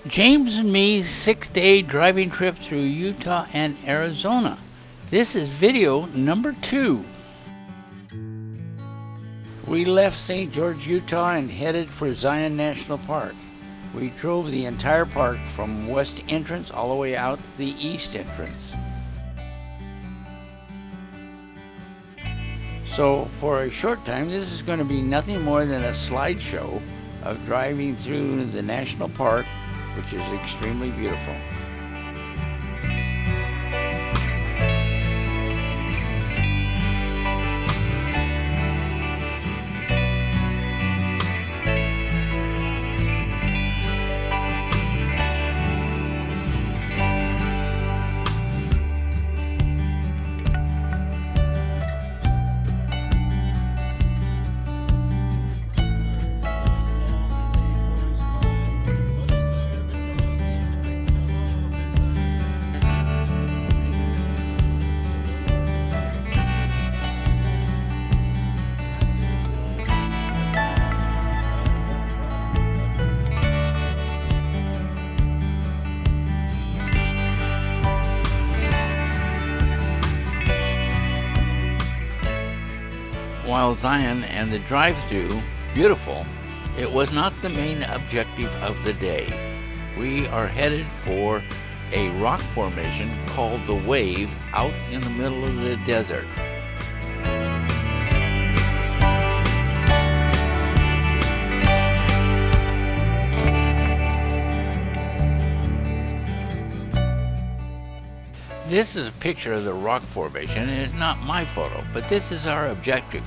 James and me's 6-day driving trip through Utah and Arizona. This is video number 2. We left St. George, Utah and headed for Zion National Park. We drove the entire park from west entrance all the way out the east entrance. So for a short time, this is going to be nothing more than a slideshow of driving through the national park, which is extremely beautiful. While Zion and the drive-thru beautiful, it was not the main objective of the day. We are headed for a rock formation called the Wave out in the middle of the desert. This is a picture of the rock formation, and it's not my photo, but this is our objective.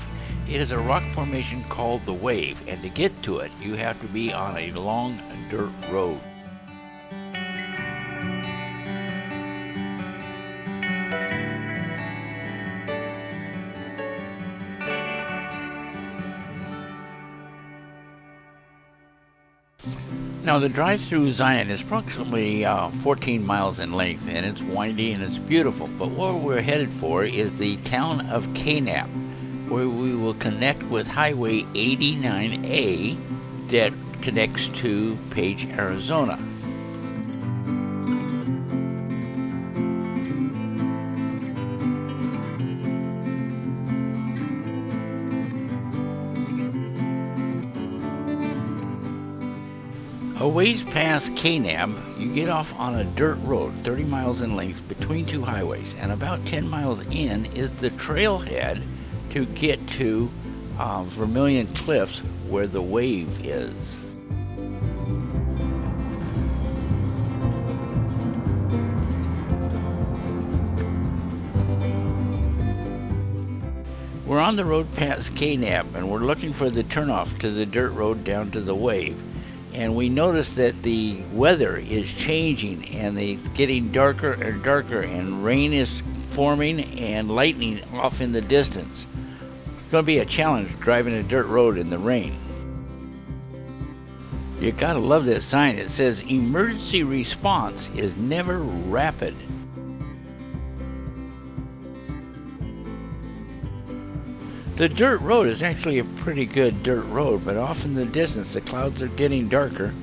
It is a rock formation called the Wave, and to get to it, you have to be on a long dirt road. Now the drive through Zion is approximately 14 miles in length, and it's windy and it's beautiful, but what we're headed for is the town of Kanab, where we will connect with Highway 89A that connects to Page, Arizona. A ways past Kanab, you get off on a dirt road 30 miles in length between two highways, and about 10 miles in is the trailhead to get to Vermilion Cliffs, where the Wave is. We're on the road past Kanab, and we're looking for the turnoff to the dirt road down to the Wave. And we notice that the weather is changing, and it's getting darker and darker, and rain is forming and lightning off in the distance. It's going to be a challenge driving a dirt road in the rain. You gotta love this sign. It says emergency response is never rapid. The dirt road is actually a pretty good dirt road, but off in the distance the clouds are getting darker,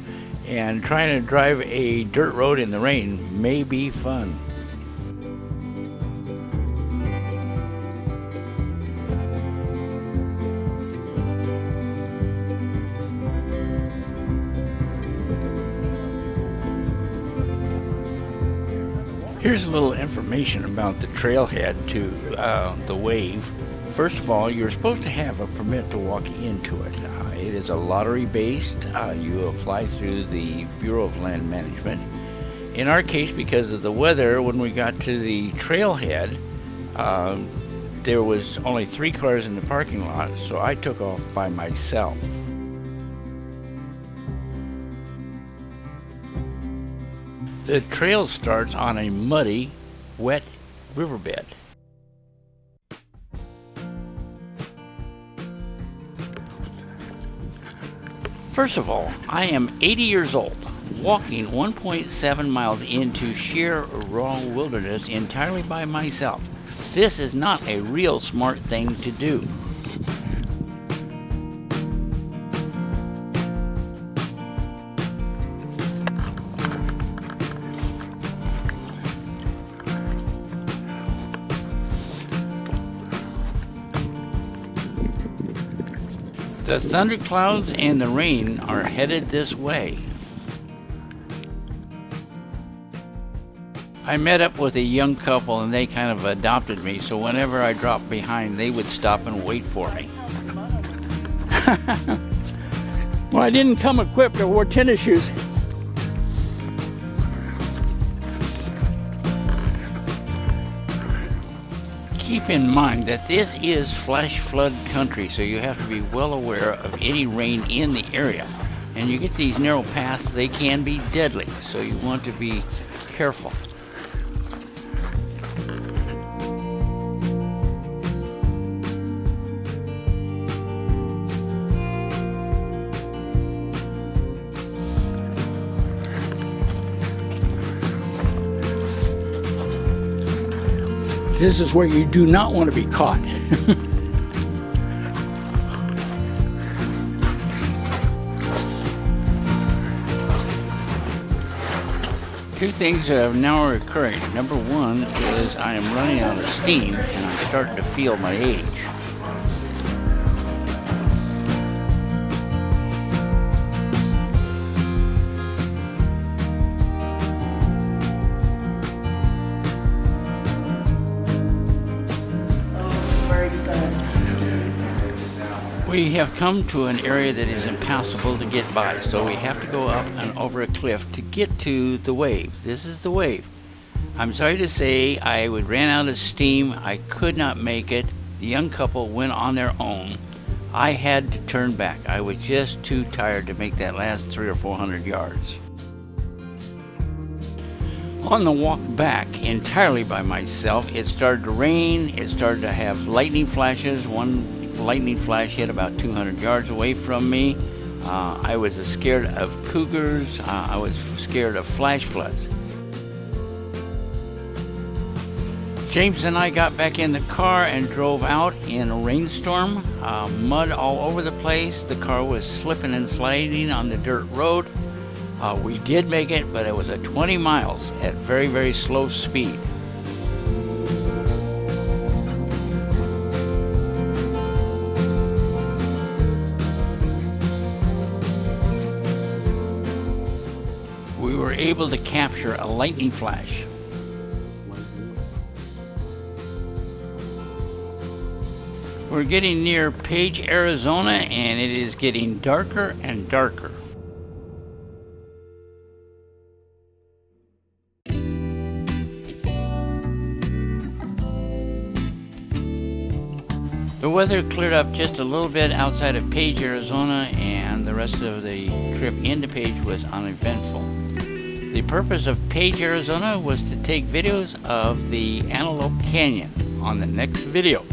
and trying to drive a dirt road in the rain may be fun. Here's a little information about the trailhead to the Wave. First of all, you're supposed to have a permit to walk into it. It is a lottery-based. You apply through the Bureau of Land Management. In our case, because of the weather, when we got to the trailhead, there was only 3 cars in the parking lot, so I took off by myself. The trail starts on a muddy, wet riverbed. First of all, I am 80 years old, walking 1.7 miles into sheer raw wilderness entirely by myself. This is not a real smart thing to do. The thunderclouds and the rain are headed this way. I met up with a young couple and they kind of adopted me, so whenever I dropped behind, they would stop and wait for me. Well, I didn't come equipped. I wore tennis shoes. Keep in mind that this is flash flood country, so you have to be well aware of any rain in the area. And you get these narrow paths, they can be deadly, so you want to be careful. This is where you do not want to be caught. Two things are now occurring. Number one is I am running out of steam and I'm starting to feel my age. We have come to an area that is impassable to get by, so we have to go up and over a cliff to get to the wave. This is the wave. I'm sorry to say I ran out of steam. I could not make it. The young couple went on their own. I had to turn back. I was just too tired to make that last 300 or 400 yards. On the walk back entirely by myself, it started to rain. It started to have lightning flashes. One lightning flash hit about 200 yards away from me. I was scared of cougars. I was scared of flash floods. James and I got back in the car and drove out in a rainstorm. Mud all over the place. The car was slipping and sliding on the dirt road. We did make it, but it was at 20 miles at very, very slow speed. We were able to capture a lightning flash. We're getting near Page, Arizona, and it is getting darker and darker. The weather cleared up just a little bit outside of Page, Arizona, and the rest of the trip into Page was uneventful. The purpose of Page, Arizona was to take videos of the Antelope Canyon on the next video.